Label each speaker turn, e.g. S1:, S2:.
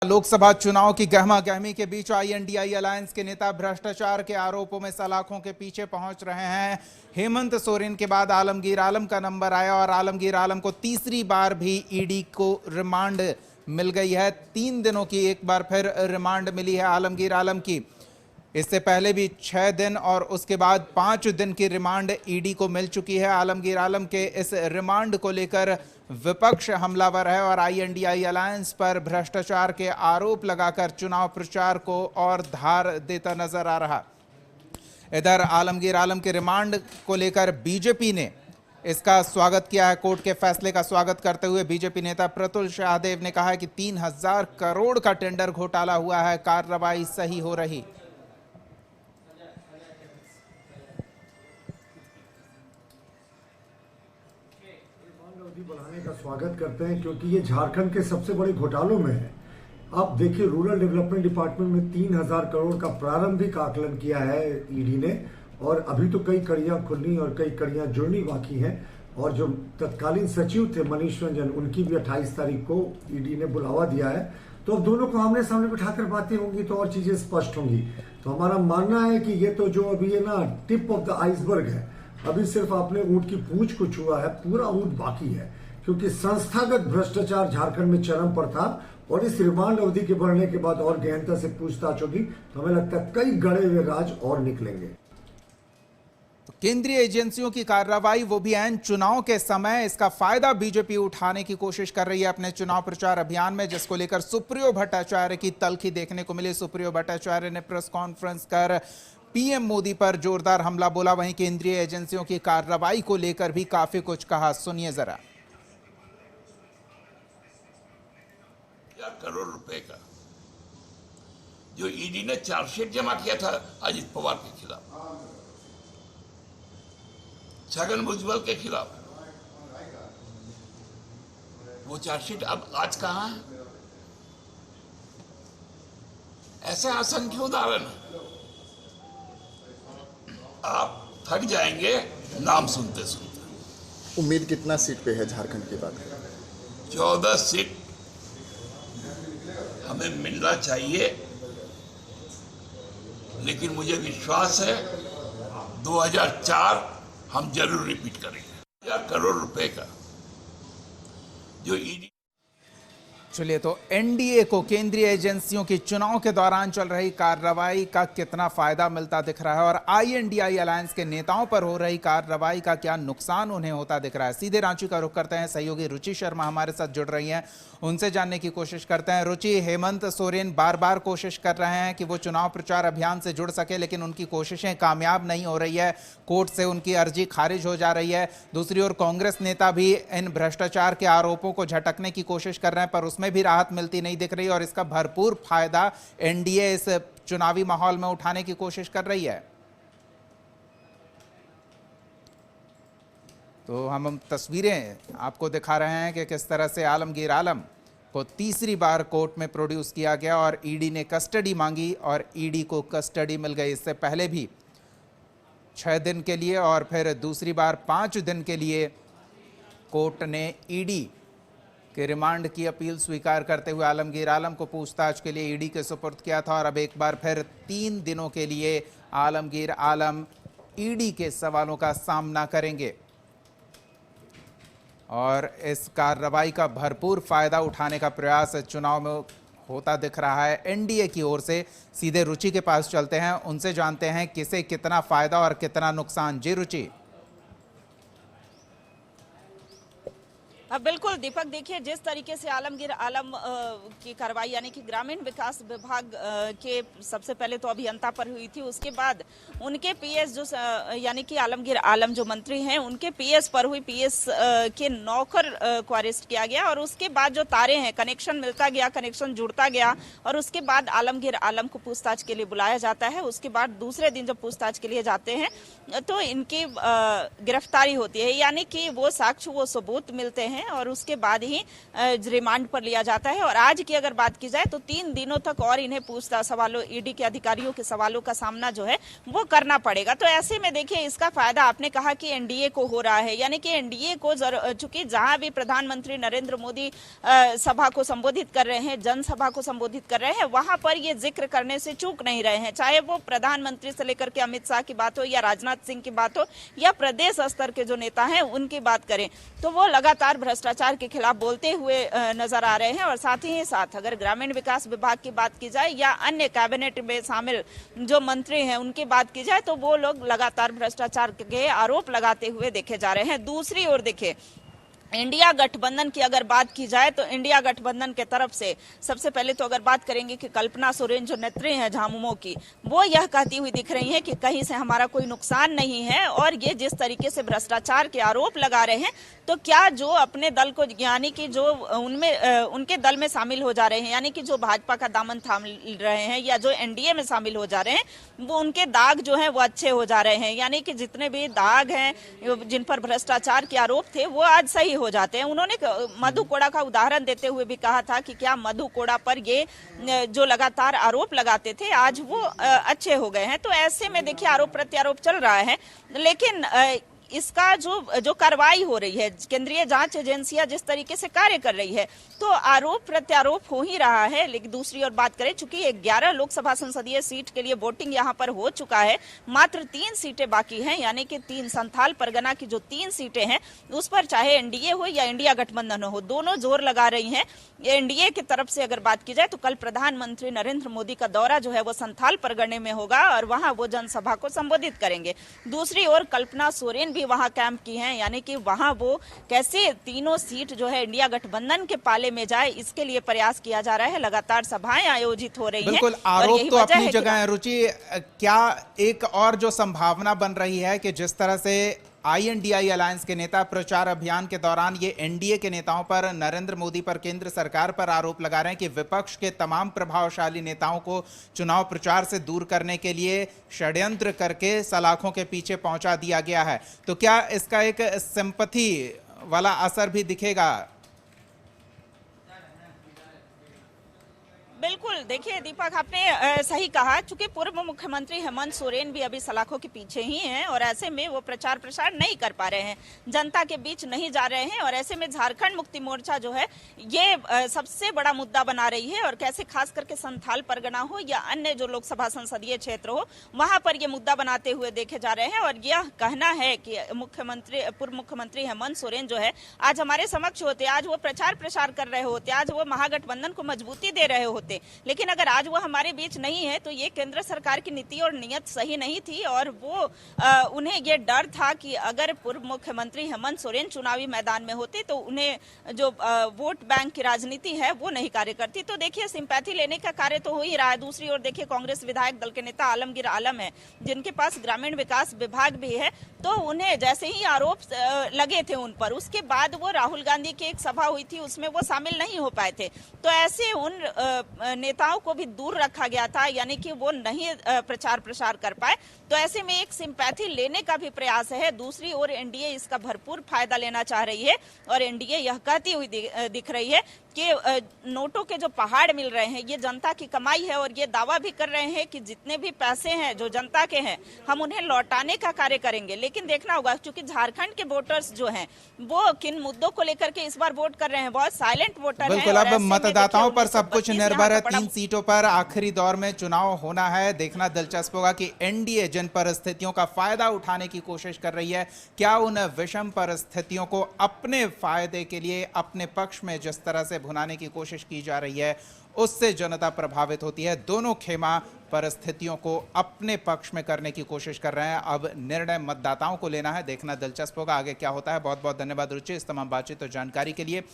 S1: लोकसभा चुनाव की गहमा गहमी के बीच आईएनडीआई अलायंस के नेता भ्रष्टाचार के आरोपों में सलाखों के पीछे पहुंच रहे हैं। हेमंत सोरेन के बाद आलमगीर आलम का नंबर आया और आलमगीर आलम को तीसरी बार भी ईडी को रिमांड मिल गई है। 3 दिनों की एक बार फिर रिमांड मिली है आलमगीर आलम की। इससे पहले भी 6 दिन और उसके बाद 5 दिन की रिमांड ईडी को मिल चुकी है। आलमगीर आलम के इस रिमांड को लेकर विपक्ष हमलावर है और आईएनडीआई अलायंस पर भ्रष्टाचार के आरोप लगाकर चुनाव प्रचार को और धार देता नजर आ रहा। इधर आलमगीर आलम के रिमांड को लेकर बीजेपी ने इसका स्वागत किया है। कोर्ट के फैसले का स्वागत करते हुए बीजेपी नेता प्रतुल शाहदेव ने कहा है कि 3000 करोड़ का टेंडर घोटाला हुआ है, कार्रवाई सही हो रही।
S2: बढ़ाने का स्वागत करते हैं क्योंकि ये झारखंड के सबसे बड़े घोटालों में है। आप देखिए, रूरल डेवलपमेंट डिपार्टमेंट में 3000 करोड़ का प्रारंभिक आकलन किया है ईडी ने, और अभी तो कई कड़ियां खुलनी और कई कड़ियां जुड़नी बाकी हैं। और जो तत्कालीन सचिव थे मनीष रंजन, उनकी भी 28 तारीख को ईडी ने बुलावा दिया है। तो अब दोनों को आमने सामने बिठाकर बातें होंगी तो और चीजें स्पष्ट होंगी। तो हमारा मानना है कि ये तो जो अभी है ना, टिप ऑफ द आइसबर्ग है। अभी सिर्फ आपने ऊंट की पूंछ को छुआ है, पूरा ऊंट बाकी है, क्योंकि संस्थागत भ्रष्टाचार झारखंड में चरम पर था। और इस रिमांड अवधि के बढ़ने के बाद और गहनता से पूछताछ होगी तो हमें लगता है कई गड़े हुए राज और निकलेंगे।
S1: केंद्रीय एजेंसियों की कार्रवाई, वो भी ऐन चुनाव के समय, इसका फायदा बीजेपी उठाने की कोशिश कर रही है अपने चुनाव प्रचार अभियान में, जिसको लेकर सुप्रियो भट्टाचार्य की तल्खी देखने को मिली। सुप्रियो भट्टाचार्य ने प्रेस कॉन्फ्रेंस कर पीएम मोदी पर जोरदार हमला बोला। वहीं केंद्रीय एजेंसियों की कार्रवाई को लेकर भी काफी कुछ कहा, सुनिए जरा।
S3: करोड़ रुपए का जो ईडी ने चार्जशीट जमा किया था अजित पवार के खिलाफ, छगन भुजबल के खिलाफ, वो चार्जशीट अब आज कहां है? ऐसे असंख्य उदाहरण है, आप थक जाएंगे नाम सुनते सुनते।
S4: उम्मीद कितना सीट पे है झारखंड की बात?
S3: 14 सीट हमें मिलना चाहिए, लेकिन मुझे विश्वास है 2004 हम जरूर रिपीट करेंगे। 1000 करोड़ रुपए का जो ईडी।
S1: चलिए, तो एनडीए को केंद्रीय एजेंसियों की चुनाव के दौरान चल रही कार्रवाई का कितना फायदा मिलता दिख रहा है और आईएनडीआई अलायंस के नेताओं पर हो रही कार्रवाई का क्या नुकसान उन्हें होता दिख रहा है। सीधे रांची का रुख करते हैं। सहयोगी रुचि शर्मा हमारे साथ जुड़ रही हैं, उनसे जानने की कोशिश करते हैं। रुचि, हेमंत सोरेन बार बार कोशिश कर रहे हैं कि वो चुनाव प्रचार अभियान से जुड़ सके, लेकिन उनकी कोशिशें कामयाब नहीं हो रही है। कोर्ट से उनकी अर्जी खारिज हो जा रही है। दूसरी ओर कांग्रेस नेता भी इन भ्रष्टाचार के आरोपों को झटकने की कोशिश कर रहे हैं, पर उसमें भी राहत मिलती नहीं दिख रही और इसका भरपूर फायदा एनडीए इस चुनावी माहौल में उठाने की कोशिश कर रही है। तो हम तस्वीरें आपको दिखा रहे हैं कि किस तरह से आलमगीर आलम को तीसरी बार कोर्ट में प्रोड्यूस किया गया और ईडी ने कस्टडी मांगी और ईडी को कस्टडी मिल गई। इससे पहले भी 6 दिन के लिए और फिर दूसरी बार 5 दिन के लिए कोर्ट ने ईडी के रिमांड की अपील स्वीकार करते हुए आलमगीर आलम को पूछताछ के लिए ईडी के सुपुर्द किया था। और अब एक बार फिर 3 दिनों के लिए आलमगीर आलम ईडी के सवालों का सामना करेंगे और इस कार्रवाई का भरपूर फायदा उठाने का प्रयास चुनाव में होता दिख रहा है एनडीए की ओर से। सीधे रुचि के पास चलते हैं, उनसे जानते हैं किसे कितना फायदा और कितना नुकसान। जी रुचि।
S5: बिल्कुल दीपक, देखिए जिस तरीके से आलमगीर आलम की कार्रवाई यानी कि ग्रामीण विकास विभाग के सबसे पहले तो अभियंता पर हुई थी, उसके बाद उनके पीएस जो यानी कि आलमगीर आलम जो मंत्री हैं उनके पीएस पर हुई, पीएस के नौकर को अरेस्ट किया गया और उसके बाद जो तारे हैं, कनेक्शन मिलता गया, कनेक्शन जुड़ता गया और उसके बाद आलमगीर आलम को पूछताछ के लिए बुलाया जाता है। उसके बाद दूसरे दिन जब पूछताछ के लिए जाते हैं तो इनकी गिरफ्तारी होती है, यानी कि वो साक्ष्य, वो सबूत मिलते हैं हैं और उसके बाद ही रिमांड पर लिया जाता है। और आज की अगर बात की जाए तो 3 दिनों तक और इन्हें पूछताछ सवालों, ईडी के अधिकारियों के सवालों का सामना जो है वो करना पड़ेगा। तो ऐसे में देखिए इसका फायदा आपने कहा कि एनडीए को हो रहा है, यानी कि एनडीए को चूंकि जहां भी प्रधानमंत्री नरेंद्र मोदी सभा को संबोधित कर रहे हैं, जनसभा को संबोधित कर रहे हैं, वहां पर ये जिक्र करने से चूक नहीं रहे हैं। चाहे वो प्रधानमंत्री से लेकर के अमित शाह की बात हो या राजनाथ सिंह की बात हो या प्रदेश स्तर के जो नेता हैं उनकी बात करें, तो वो लगातार भ्रष्टाचार के खिलाफ बोलते हुए नजर आ रहे हैं। और साथ ही साथ अगर ग्रामीण विकास विभाग की बात की जाए या अन्य कैबिनेट में शामिल जो मंत्री हैं उनकी बात की जाए तो वो लोग लगातार भ्रष्टाचार के आरोप लगाते हुए देखे जा रहे हैं। दूसरी ओर देखिए इंडिया गठबंधन की अगर बात की जाए तो इंडिया गठबंधन के तरफ से सबसे पहले तो अगर बात करेंगे कि कल्पना सोरेन जो नेत्री हैं झामुमो की, वो यह कहती हुई दिख रही हैं कि कहीं से हमारा कोई नुकसान नहीं है। और ये जिस तरीके से भ्रष्टाचार के आरोप लगा रहे हैं तो क्या जो अपने दल को, यानी कि जो उनके दल में शामिल हो जा रहे हैं, यानी कि जो भाजपा का दामन थाम रहे हैं या जो एनडीए में शामिल हो जा रहे हैं, वो उनके दाग जो है वो अच्छे हो जा रहे हैं। यानी कि जितने भी दाग हैं जिन पर भ्रष्टाचार के आरोप थे वो आज सही हो जाते हैं। उन्होंने मधु कोड़ा का उदाहरण देते हुए भी कहा था कि क्या मधु कोड़ा पर ये जो लगातार आरोप लगाते थे आज वो अच्छे हो गए हैं। तो ऐसे में देखिए आरोप प्रत्यारोप चल रहा है, लेकिन इसका जो कार्रवाई हो रही है, केंद्रीय जांच एजेंसियां जिस तरीके से कार्य कर रही है, तो आरोप प्रत्यारोप हो ही रहा है। लेकिन दूसरी ओर बात करें, चूंकि 11 लोकसभा संसदीय सीट के लिए वोटिंग यहां पर हो चुका है, मात्र 3 सीटें बाकी हैं, यानी कि 3 संथाल परगना की जो 3 सीटें हैं उस पर चाहे एनडीए हो या इंडिया गठबंधन हो, दोनों जोर लगा रही हैं। एनडीए की तरफ से अगर बात की जाए तो कल प्रधानमंत्री नरेंद्र मोदी का दौरा जो है वो संथाल परगने में होगा और वहां वो जनसभा को संबोधित करेंगे। दूसरी ओर कल्पना सोरेन वहां कैंप की हैं, यानी कि वहां वो कैसे तीनों सीट जो है इंडिया गठबंधन के पाले में जाए इसके लिए प्रयास किया जा रहा है। लगातार सभाएं आयोजित हो रही हैं।
S1: बिल्कुल, आरोप तो अपनी जगह है रुचि। क्या एक और जो संभावना बन रही है कि जिस तरह से INDI अलायंस के नेता प्रचार अभियान के दौरान ये एनडीए के नेताओं पर, नरेंद्र मोदी पर, केंद्र सरकार पर आरोप लगा रहे हैं कि विपक्ष के तमाम प्रभावशाली नेताओं को चुनाव प्रचार से दूर करने के लिए षड्यंत्र करके सलाखों के पीछे पहुंचा दिया गया है, तो क्या इसका एक सिंपैथी वाला असर भी दिखेगा?
S5: बिल्कुल, देखिए दीपक, आपने सही कहा। चूंकि पूर्व मुख्यमंत्री हेमंत सोरेन भी अभी सलाखों के पीछे ही हैं और ऐसे में वो प्रचार प्रसार नहीं कर पा रहे हैं, जनता के बीच नहीं जा रहे हैं। और ऐसे में झारखंड मुक्ति मोर्चा जो है ये सबसे बड़ा मुद्दा बना रही है और कैसे खास करके संथाल परगना हो या अन्य जो लोकसभा संसदीय क्षेत्र हो वहां पर ये मुद्दा बनाते हुए देखे जा रहे हैं। और यह कहना है कि पूर्व मुख्यमंत्री हेमंत सोरेन जो है आज हमारे समक्ष होते, आज वो प्रचार प्रसार कर रहे होते, आज वो महागठबंधन को मजबूती दे रहे होते, लेकिन अगर आज वो हमारे बीच नहीं है तो ये केंद्र सरकार की नीति और नियत सही नहीं थी। और वो उन्हें ये डर था कि अगर पूर्व मुख्यमंत्री हेमंत सोरेन चुनावी मैदान में होते तो उन्हें जो वोट बैंक की राजनीति है वो नहीं कार्य करती। तो देखिए सिंपैथी लेने का कार्य तो हो ही रहा है। दूसरी ओर देखिए कांग्रेस विधायक दल के नेता आलमगीर आलम है, जिनके पास ग्रामीण विकास विभाग भी है, तो उन्हें जैसे ही आरोप लगे थे उन पर, उसके बाद वो राहुल गांधी की एक सभा हुई थी उसमें वो शामिल नहीं हो पाए थे। तो ऐसे उन नेताओं को भी दूर रखा गया था, यानी कि वो नहीं प्रचार प्रसार कर पाए। तो ऐसे में एक सिंपैथी लेने का भी प्रयास है। दूसरी ओर एनडीए इसका भरपूर फायदा लेना चाह रही है और एनडीए यह कहती हुई दिख रही है कि नोटों के जो पहाड़ मिल रहे हैं ये जनता की कमाई है और ये दावा भी कर रहे हैं कि जितने भी पैसे हैं जो जनता के हैं हम उन्हें लौटाने का कार्य करेंगे। लेकिन देखना होगा क्योंकि झारखंड के वोटर्स जो हैं वो किन मुद्दों को लेकर के इस बार वोट कर रहे हैं, बहुत साइलेंट वोटर हैं।
S1: बिल्कुल, अब मतदाताओं पर सब कुछ निर्भर है। 3 सीटों पर आखिरी दौर में चुनाव होना है। देखना दिलचस्प होगा कि एनडीए जिन परिस्थितियों का फायदा उठाने की कोशिश कर रही है, क्या उन विषम परिस्थितियों को अपने फायदे के लिए अपने पक्ष में जिस तरह से भुनाने की कोशिश की जा रही है उससे जनता प्रभावित होती है। दोनों खेमा परिस्थितियों को अपने पक्ष में करने की कोशिश कर रहे हैं। अब निर्णय मतदाताओं को लेना है। देखना दिलचस्प होगा आगे क्या होता है। बहुत बहुत धन्यवाद रुचि इस तमाम बातचीत और जानकारी के लिए।